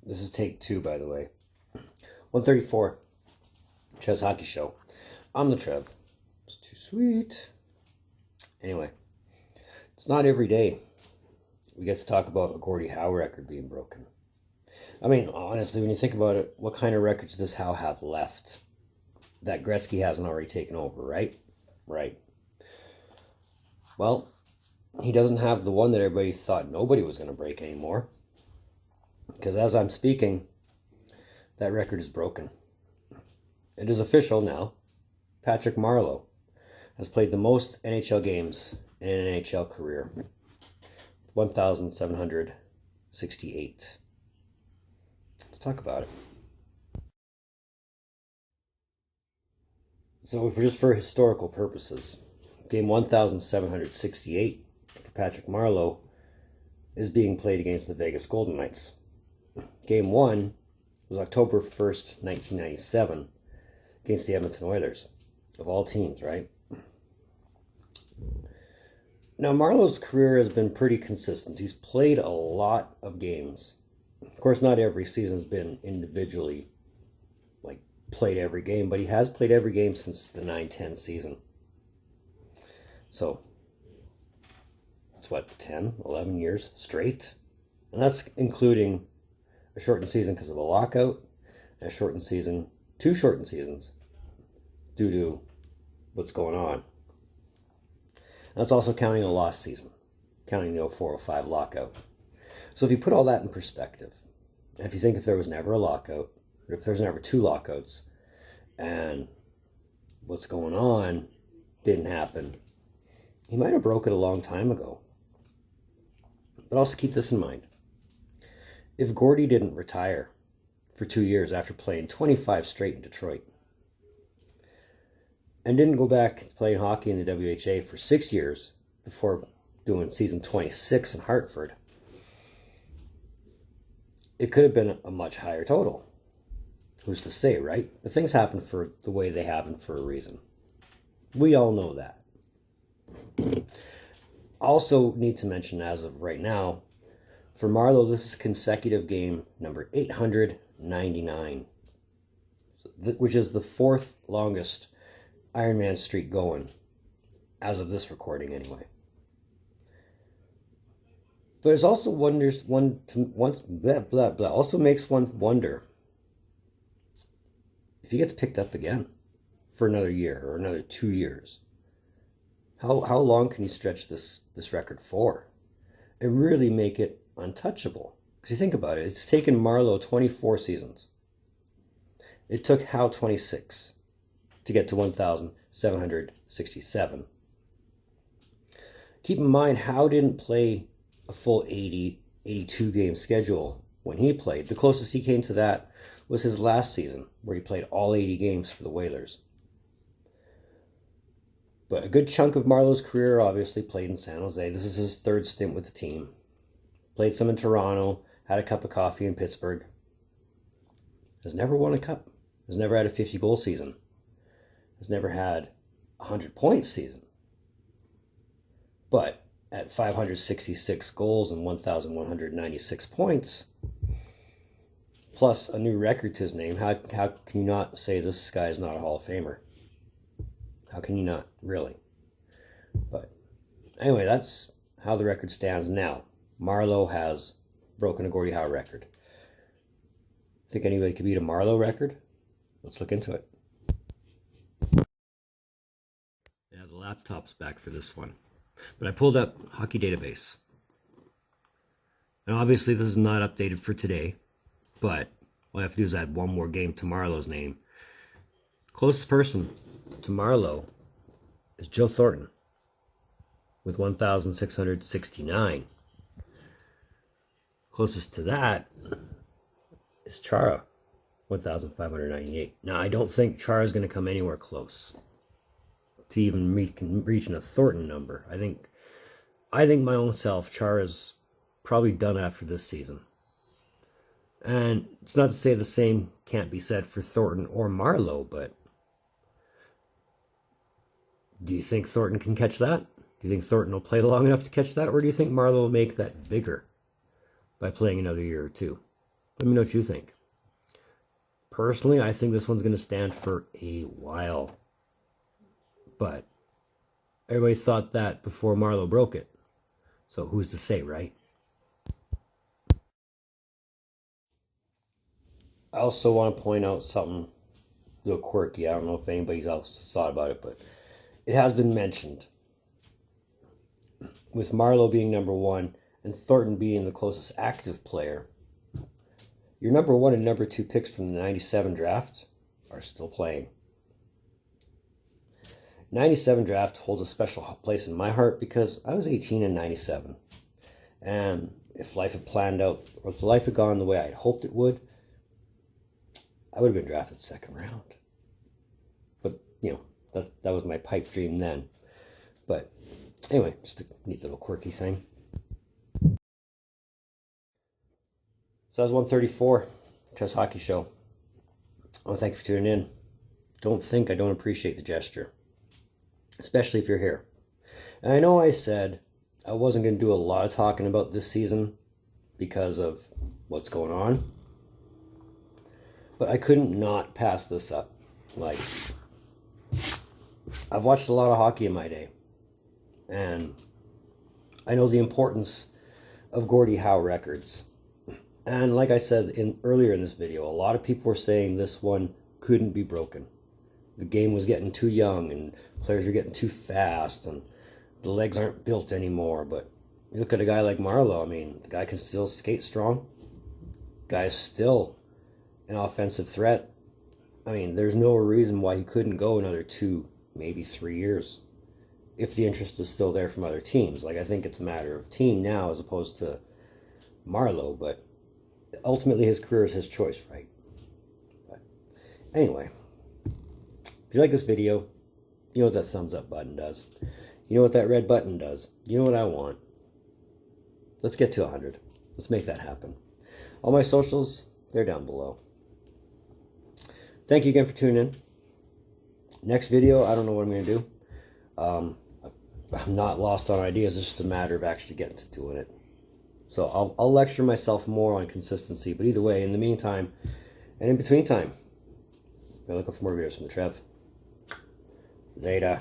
This is take 2, by the way. 134. Trev's Hockey Show. I'm the Trev. It's too sweet. Anyway, it's not every day we get to talk about a Gordie Howe record being broken. I mean, honestly, when you think about it, what kind of records does Howe have left that Gretzky hasn't already taken over, right? Right. Well, he doesn't have the one that everybody thought nobody was going to break anymore. Because as I'm speaking, that record is broken. It is official now. Patrick Marleau has played the most NHL games in an NHL career. 1,768. Let's talk about it. So just for historical purposes, game 1,768 for Patrick Marleau is being played against the Vegas Golden Knights. Game 1 was October 1st, 1997 against the Edmonton Oilers. Of all teams, right? Now, Marleau's career has been pretty consistent. He's played a lot of games. Of course, not every season's been individually, played every game, but he has played every game since the 9-10 season. So, that's 10, 11 years straight. And that's including a shortened season because of a lockout, and a shortened season, 2 shortened seasons, due to what's going on. And that's also counting a lost season, counting the 04-05 lockout. So if you put all that in perspective, and if you think if there was never a lockout, or if there's never 2 lockouts, and what's going on didn't happen, he might have broke it a long time ago. But also keep this in mind. If Gordie didn't retire for 2 years after playing 25 straight in Detroit, and didn't go back to playing hockey in the WHA for 6 years before doing season 26 in Hartford, it could have been a much higher total. Who's to say, right? But things happen for the way they happen for a reason. We all know that. Also need to mention, as of right now, for Marleau, this is consecutive game number 899, which is the 4th longest Ironman streak going, as of this recording anyway. But it also also makes one wonder if he gets picked up again for another year or another 2 years. How long can you stretch this record for and really make it untouchable? Because you think about it, it's taken Marleau 24 seasons. It took Howe 26 to get to 1,767. Keep in mind, Howe didn't play a full 82 game schedule when he played. The closest he came to that was his last season, where he played all 80 games for the Whalers. But a good chunk of Marleau's career obviously played in San Jose. This is his 3rd stint with the team. Played some in Toronto, had a cup of coffee in Pittsburgh. Has never won a cup. Has never had a 50-goal season. Has never had a 100-point season. But at 566 goals and 1,196 points, plus a new record to his name, how can you not say this guy is not a Hall of Famer? How can you not, really? But anyway, that's how the record stands now. Marleau has broken a Gordie Howe record. Think anybody could beat a Marleau record? Let's look into it. Yeah, the laptop's back for this one. But I pulled up Hockey Database. And obviously this is not updated for today, but all I have to do is add one more game to Marleau's name. Closest person to Marleau is Joe Thornton with 1,669. Closest to that is Chara, 1,598. Now, I don't think Chara is going to come anywhere close to even reaching a Thornton number. I think my own self, Chara's probably done after this season. And it's not to say the same can't be said for Thornton or Marleau, but do you think Thornton can catch that? Do you think Thornton will play long enough to catch that? Or do you think Marleau will make that bigger by playing another year or 2? Let me know what you think. Personally, I think this one's going to stand for a while. But everybody thought that before Marleau broke it. So who's to say, right? I also want to point out something a little quirky. I don't know if anybody else thought about it, but it has been mentioned. With Marleau being number one and Thornton being the closest active player, your number one and number two picks from the 97 draft are still playing. 97 draft holds a special place in my heart because I was 18 in 97. And if life had planned out, or if life had gone the way I had hoped it would, I would have been drafted second round. But, that was my pipe dream then. But anyway, just a neat little quirky thing. So that was 134, Chess Hockey Show. I want to thank you for tuning in. Don't think I don't appreciate the gesture, especially if you're here. And I know I said I wasn't going to do a lot of talking about this season because of what's going on, but I couldn't not pass this up. Like, I've watched a lot of hockey in my day, and I know the importance of Gordie Howe records. And like I said earlier in this video, a lot of people were saying this one couldn't be broken. The game was getting too young, and players were getting too fast, and the legs aren't built anymore. But you look at a guy like Marleau, I mean, the guy can still skate strong. The guy's still an offensive threat. I mean, there's no reason why he couldn't go another 2, maybe 3 years, if the interest is still there from other teams. Like, I think it's a matter of team now as opposed to Marleau, but ultimately his career is his choice, right? But anyway, if you like this video, you know what that thumbs up button does. You know what that red button does. You know what I want. Let's get to 100. Let's make that happen. All my socials, they're down below. Thank you again for tuning in. Next video, I don't know what I'm going to do. I'm not lost on ideas. It's just a matter of actually getting to doing it. So I'll lecture myself more on consistency. But either way, in the meantime, and in between time, I'm looking for more videos from the Trev. Later.